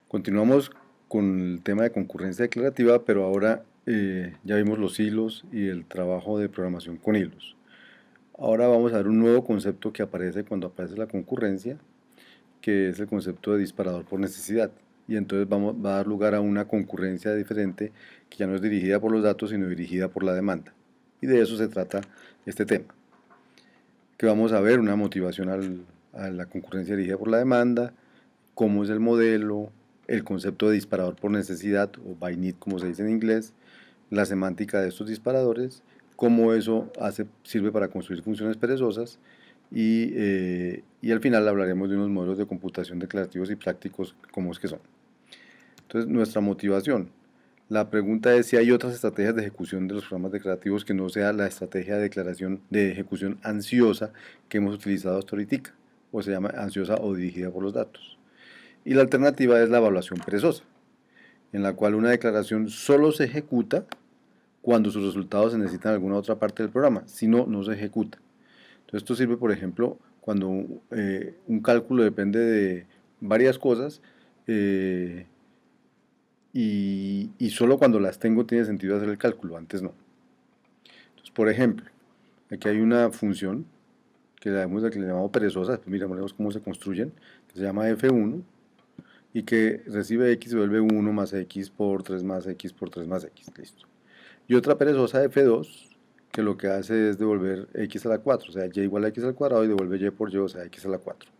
Continuamos con el tema de concurrencia declarativa, pero ahora ya vimos los hilos y el trabajo de programación con hilos. Ahora vamos a ver un nuevo concepto que aparece cuando aparece la concurrencia, que es el concepto de disparador por necesidad. Y entonces va a dar lugar a una concurrencia diferente que ya no es dirigida por los datos, sino dirigida por la demanda. Y de eso se trata este tema. Que vamos a ver una motivación a la concurrencia dirigida por la demanda, cómo es el modelo, el concepto de disparador por necesidad, o by need como se dice en inglés, la semántica de estos disparadores, cómo eso sirve para construir funciones perezosas y al final hablaremos de unos modelos de computación declarativos y prácticos como es que son. Entonces, nuestra motivación. La pregunta es si hay otras estrategias de ejecución de los programas declarativos que no sea la estrategia de declaración de ejecución ansiosa que hemos utilizado hasta ahorita, o se llama ansiosa o dirigida por los datos. Y la alternativa es la evaluación perezosa, en la cual una declaración solo se ejecuta cuando sus resultados se necesitan en alguna otra parte del programa, si no, no se ejecuta. Entonces esto sirve, por ejemplo, cuando un cálculo depende de varias cosas y solo cuando las tengo tiene sentido hacer el cálculo, antes no. Entonces, por ejemplo, aquí hay una función que la llamamos perezosa, después miramos cómo se construyen, que se llama f1, y que recibe x y vuelve 1 más x por 3 más x por 3 más x, listo. Y otra perezosa f2, que lo que hace es devolver x a la 4, o sea, y igual a x al cuadrado y devuelve y por y, o sea, x a la 4.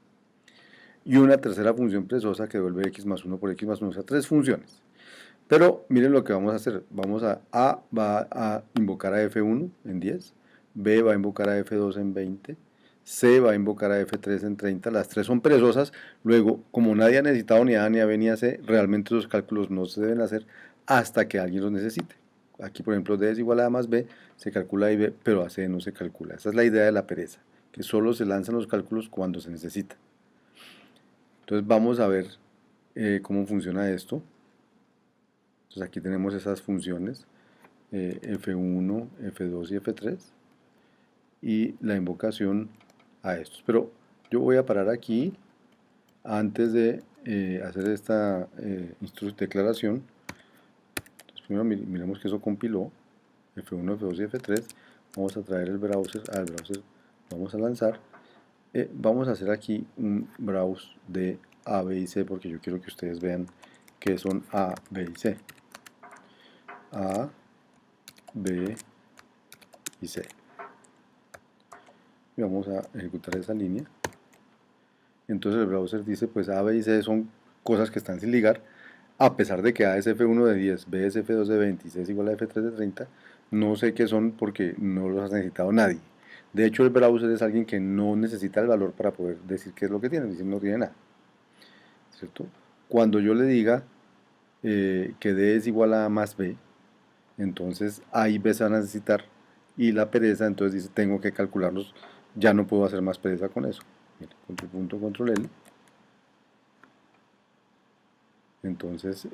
Y una tercera función perezosa que devuelve x más 1 por x más 1, o sea, tres funciones. Pero miren lo que vamos a hacer. A va a invocar a F1 en 10, B va a invocar a F2 en 20, C va a invocar a F3 en 30. Las tres son perezosas. Luego, como nadie ha necesitado ni A, ni A, B, ni A, C, realmente los cálculos no se deben hacer hasta que alguien los necesite. Aquí, por ejemplo, D es igual a A más B, se calcula I B, pero a C no se calcula. Esa es la idea de la pereza, que solo se lanzan los cálculos cuando se necesita. Entonces vamos a ver cómo funciona esto. Entonces aquí tenemos esas funciones, F1, F2 y F3, y la invocación a estos. Pero yo voy a parar aquí antes de hacer esta declaración. Entonces primero miremos que eso compiló, F1, F2 y F3. Vamos a traer el browser, al browser vamos a lanzar. Vamos a hacer aquí un browse de A, B y C, porque yo quiero que ustedes vean que son A, B y C. A, B y C. Y vamos a ejecutar esa línea. Entonces el browser dice, pues A, B y C son cosas que están sin ligar, a pesar de que A es F1 de 10, B es F2 de 20 y C es igual a F3 de 30, no sé qué son porque no los ha necesitado nadie. De hecho, el browser es alguien que no necesita el valor para poder decir qué es lo que tiene, decir no tiene nada. ¿Cierto? Cuando yo le diga que D es igual a A más B, entonces A y B se van a necesitar y la pereza, entonces dice tengo que calcularlos, ya no puedo hacer más pereza con eso. Mire, control punto, control L. Entonces,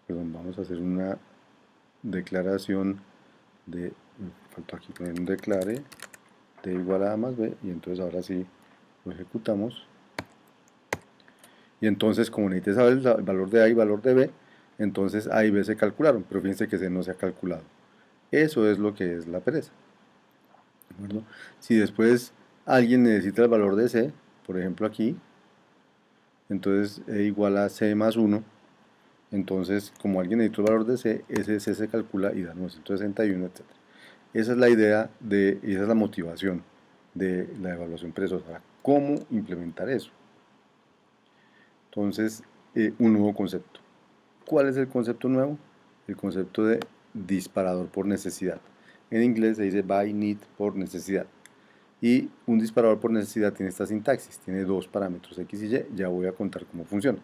perdón, vamos a hacer una declaración de, faltó aquí poner un declare de igual a A más B, y entonces ahora sí lo ejecutamos. Y entonces, como necesité saber el valor de A y valor de B, entonces A y B se calcularon, pero fíjense que C no se ha calculado. Eso es lo que es la pereza. ¿De acuerdo? Si después alguien necesita el valor de C, por ejemplo aquí, entonces E igual a C más 1, entonces como alguien necesita el valor de C, ese C se calcula y da 961, etc. Esa es la idea y esa es la motivación de la evaluación perezosa. Ahora, ¿cómo implementar eso? Entonces, un nuevo concepto. ¿Cuál es el concepto nuevo? El concepto de disparador por necesidad. En inglés se dice by need por necesidad. Y un disparador por necesidad tiene esta sintaxis, tiene dos parámetros X y Y, ya voy a contar cómo funciona.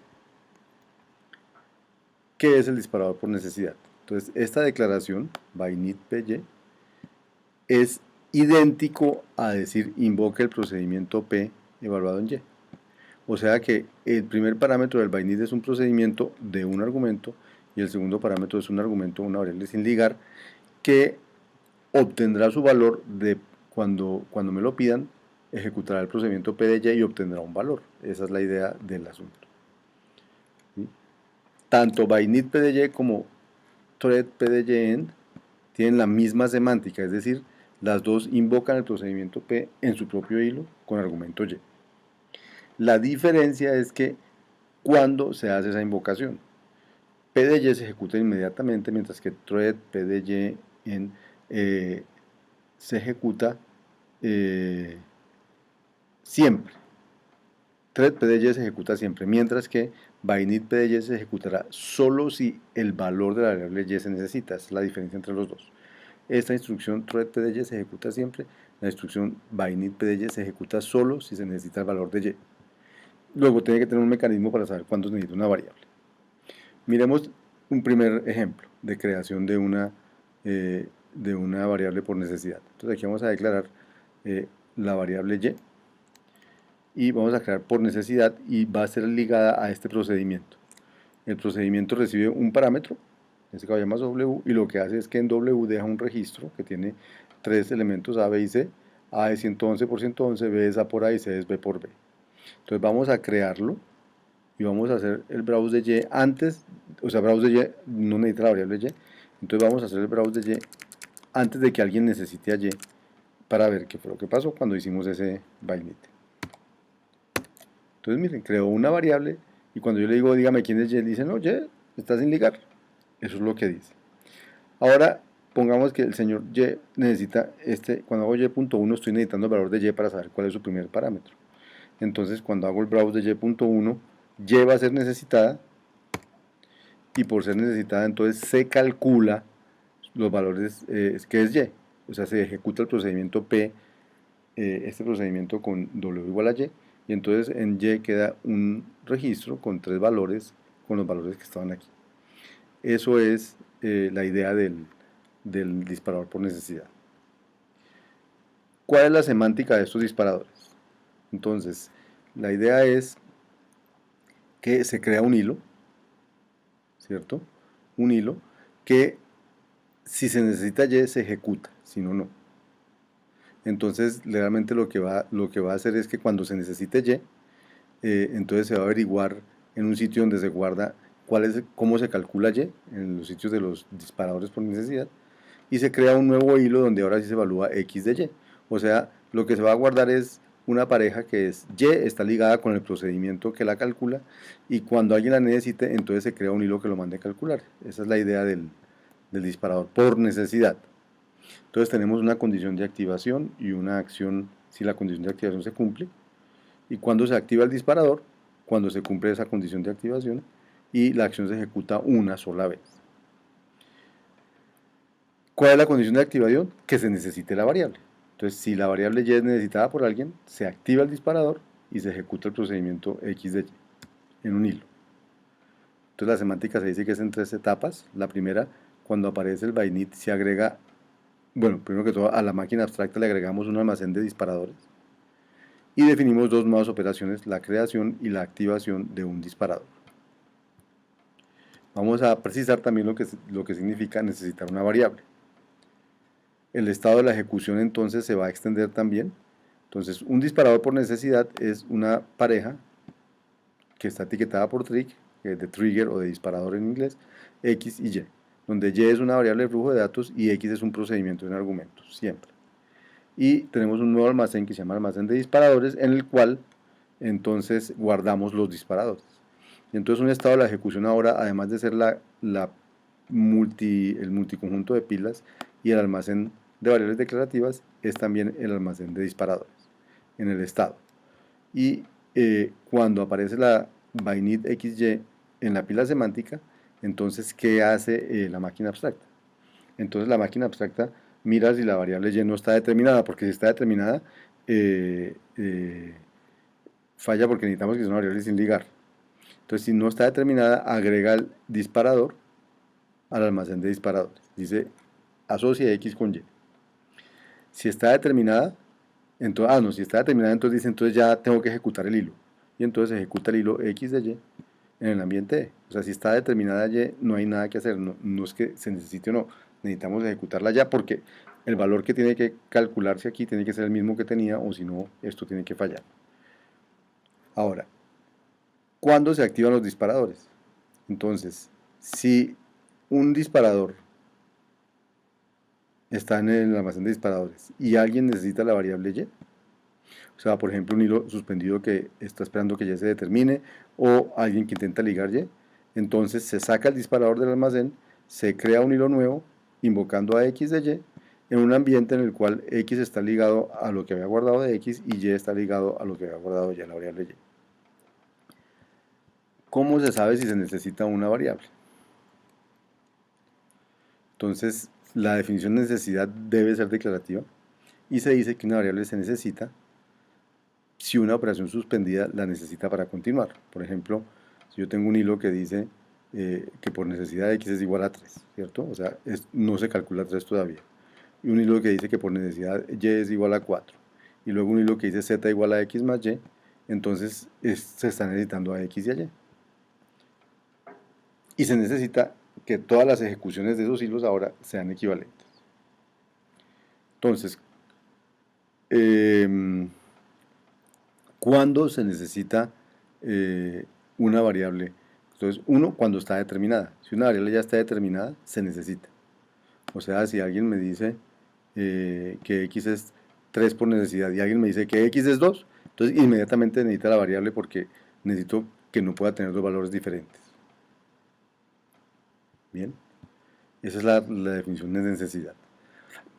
¿Qué es el disparador por necesidad? Entonces, esta declaración, by need PY, es idéntico a decir invoque el procedimiento P evaluado en Y. O sea que el primer parámetro del by need es un procedimiento de un argumento y el segundo parámetro es un argumento, una variable sin ligar, que obtendrá su valor de cuando me lo pidan ejecutará el procedimiento P de Y y obtendrá un valor. Esa es la idea del asunto. ¿Sí? Tanto ByteNit P de Y como thread P de Y end tienen la misma semántica, es decir, las dos invocan el procedimiento P en su propio hilo con argumento Y. La diferencia es que cuando se hace esa invocación, P de Y se ejecuta inmediatamente, mientras que thread P de Y end se ejecuta siempre. Thread P de Y se ejecuta siempre, mientras que ByteNit P de Y se ejecutará solo si el valor de la variable Y se necesita. Esa es la diferencia entre los dos. Esta instrucción thread P de Y se ejecuta siempre, la instrucción ByteNit P de Y se ejecuta solo si se necesita el valor de Y. Luego tiene que tener un mecanismo para saber cuándo se necesita una variable. Miremos un primer ejemplo de creación de una variable por necesidad. Entonces aquí vamos a declarar la variable Y vamos a crear por necesidad y va a ser ligada a este procedimiento. El procedimiento recibe un parámetro, en este caso llama W, y lo que hace es que en W deja un registro que tiene tres elementos A, B y C. A es 111 por 111, B es A por A y C es B por B. Entonces vamos a crearlo y vamos a hacer el browse de Y antes, o sea, browse de Y no necesita la variable Y, entonces vamos a hacer el browse de Y antes de que alguien necesite a Y para ver qué fue lo que pasó cuando hicimos ese ByteNit. Entonces miren, creó una variable y cuando yo le digo, dígame quién es Y, él dice, no, Y, está sin ligar. Eso es lo que dice. Ahora, pongamos que el señor Y necesita, cuando hago Y.1 estoy necesitando el valor de Y para saber cuál es su primer parámetro. Entonces, cuando hago el browse de Y.1, Y va a ser necesitada y por ser necesitada, entonces se calcula los valores que es Y. O sea, se ejecuta el procedimiento P, este procedimiento con W igual a Y, y entonces en Y queda un registro con tres valores, con los valores que estaban aquí. Eso es la idea del disparador por necesidad. ¿Cuál es la semántica de estos disparadores? Entonces, la idea es que se crea un hilo, ¿cierto? Un hilo que si se necesita Y se ejecuta, si no, no. Entonces, realmente lo que va a hacer es que cuando se necesite Y, entonces se va a averiguar en un sitio donde se guarda cómo se calcula Y, en los sitios de los disparadores por necesidad, y se crea un nuevo hilo donde ahora sí se evalúa X de Y. O sea, lo que se va a guardar es una pareja que es Y, está ligada con el procedimiento que la calcula, y cuando alguien la necesite, entonces se crea un hilo que lo mande a calcular. Esa es la idea del disparador por necesidad. Entonces tenemos una condición de activación y una acción si la condición de activación se cumple. Y cuando se activa el disparador, cuando se cumple esa condición de activación y la acción se ejecuta una sola vez. ¿Cuál es la condición de activación? Que se necesite la variable. Entonces, si la variable Y es necesitada por alguien, se activa el disparador y se ejecuta el procedimiento X de Y en un hilo. Entonces, la semántica se dice que es en tres etapas. La primera, cuando aparece el ByteNit, se agrega, bueno, primero que todo, a la máquina abstracta le agregamos un almacén de disparadores y definimos dos nuevas operaciones, la creación y la activación de un disparador. Vamos a precisar también lo que significa necesitar una variable. El estado de la ejecución entonces se va a extender también. Entonces, un disparador por necesidad es una pareja que está etiquetada por trig, de trigger o de disparador en inglés, X y Y, donde Y es una variable de flujo de datos y X es un procedimiento en argumentos, siempre. Y tenemos un nuevo almacén que se llama almacén de disparadores, en el cual entonces guardamos los disparadores. Y entonces un estado de la ejecución ahora, además de ser el multiconjunto de pilas y el almacén de variables declarativas, es también el almacén de disparadores en el estado. Y cuando aparece la ByteNit XY en la pila semántica, entonces, ¿qué hace la máquina abstracta? Entonces la máquina abstracta mira si la variable Y no está determinada, porque si está determinada, falla porque necesitamos que sea una variable sin ligar. Entonces, si no está determinada, agrega el disparador al almacén de disparadores. Dice, asocia X con Y. Si está determinada, entonces, si está determinada, entonces dice, entonces ya tengo que ejecutar el hilo. Y entonces ejecuta el hilo X de Y en el ambiente E. O sea, si está determinada Y, no hay nada que hacer. No es que se necesite o no. necesitamos ejecutarla ya porque el valor que tiene que calcularse aquí tiene que ser el mismo que tenía, o si no, esto tiene que fallar. Ahora, ¿cuándo se activan los disparadores? Entonces, si un disparador está en el almacén de disparadores y alguien necesita la variable y, o sea, por ejemplo, un hilo suspendido que está esperando que y se determine, o alguien que intenta ligar y, entonces se saca el disparador del almacén, se crea un hilo nuevo invocando a x de y en un ambiente en el cual x está ligado a lo que había guardado de x y y está ligado a lo que había guardado ya la variable y. ¿Cómo se sabe si se necesita una variable? Entonces, la definición de necesidad debe ser declarativa y se dice que una variable se necesita si una operación suspendida la necesita para continuar. Por ejemplo, si yo tengo un hilo que dice que por necesidad x es igual a 3, ¿cierto? O sea, no se calcula 3 todavía. Y un hilo que dice que por necesidad y es igual a 4. Y luego un hilo que dice z igual a x más y, entonces se está necesitando a x y a y. Y se necesita que todas las ejecuciones de esos hilos ahora sean equivalentes. Entonces, ¿cuándo se necesita una variable? Entonces, uno, cuando está determinada. Si una variable ya está determinada, se necesita. O sea, si alguien me dice que x es 3 por necesidad y alguien me dice que x es 2, entonces inmediatamente necesita la variable porque necesito que no pueda tener dos valores diferentes. Bien, esa es la definición de necesidad.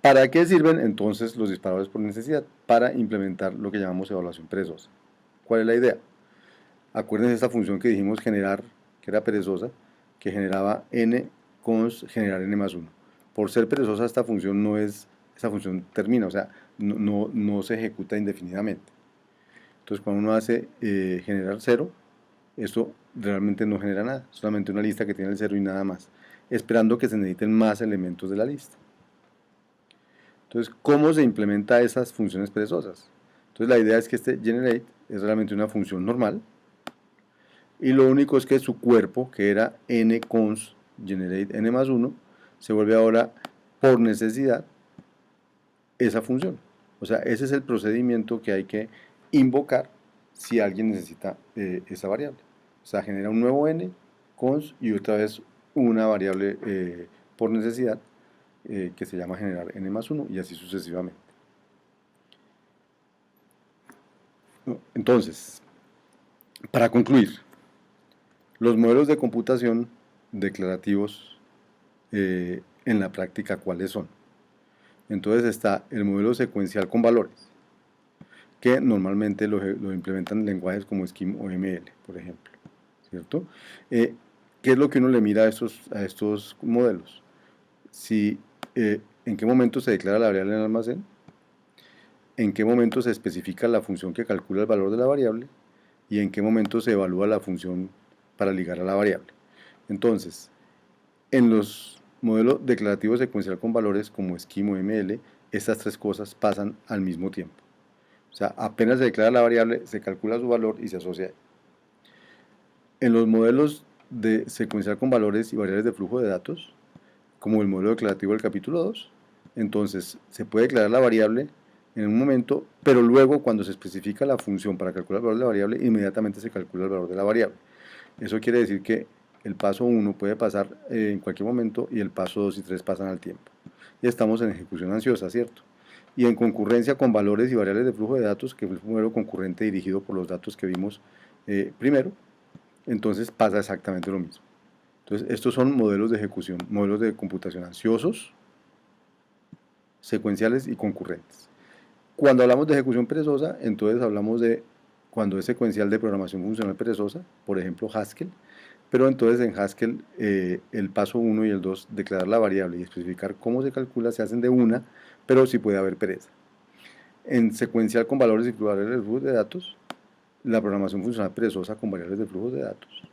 ¿Para qué sirven entonces los disparadores por necesidad? Para implementar lo que llamamos evaluación perezosa. ¿Cuál es la idea? Acuérdense de esta función que dijimos generar, que era perezosa, que generaba n cons generar n más 1. Por ser perezosa esta función no es, esa función termina, o sea, no se ejecuta indefinidamente. Entonces cuando uno hace generar 0, esto realmente no genera nada, solamente una lista que tiene el 0 y nada más, esperando que se necesiten más elementos de la lista. Entonces, ¿cómo se implementa esas funciones perezosas? Entonces la idea es que este generate es realmente una función normal, y lo único es que su cuerpo, que era n cons generate n más 1, se vuelve ahora por necesidad esa función. O sea, ese es el procedimiento que hay que invocar si alguien necesita esa variable. O sea, genera un nuevo n cons y otra vez una variable por necesidad que se llama generar n más 1 y así sucesivamente. Entonces, para concluir, los modelos de computación declarativos en la práctica, ¿cuáles son? Entonces está el modelo secuencial con valores, que normalmente lo implementan en lenguajes como Scheme o ML, por ejemplo, ¿cierto? ¿Qué es lo que uno le mira a estos modelos? Si, ¿en qué momento se declara la variable en el almacén? ¿En qué momento se especifica la función que calcula el valor de la variable? ¿Y en qué momento se evalúa la función para ligar a la variable? Entonces, en los modelos declarativos secuencial con valores como Scheme o ML, estas tres cosas pasan al mismo tiempo. O sea, apenas se declara la variable, se calcula su valor y se asocia. En los modelos de secuencial con valores y variables de flujo de datos, como el modelo declarativo del capítulo 2, entonces se puede declarar la variable en un momento, pero luego cuando se especifica la función para calcular el valor de la variable, inmediatamente se calcula el valor de la variable. Eso quiere decir que el paso 1 puede pasar en cualquier momento y el paso 2 y 3 pasan al tiempo. Y estamos en ejecución ansiosa, ¿cierto? Y en concurrencia con valores y variables de flujo de datos, que fue el modelo concurrente dirigido por los datos que vimos primero, entonces pasa exactamente lo mismo. Entonces, estos son modelos de ejecución, modelos de computación ansiosos, secuenciales y concurrentes. Cuando hablamos de ejecución perezosa, entonces hablamos de cuando es secuencial de programación funcional perezosa, por ejemplo Haskell, pero entonces en Haskell el paso 1 y el 2, declarar la variable y especificar cómo se calcula, se hacen de una, pero sí puede haber pereza. En secuencial con valores y variables de flujo de datos, la programación funcional perezosa con variables de flujo de datos.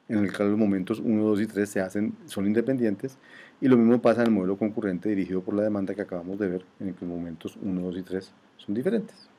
En el caso de los momentos 1, 2 y 3 son independientes, y lo mismo pasa en el modelo concurrente dirigido por la demanda que acabamos de ver, en el que los momentos 1, 2 y 3 son diferentes.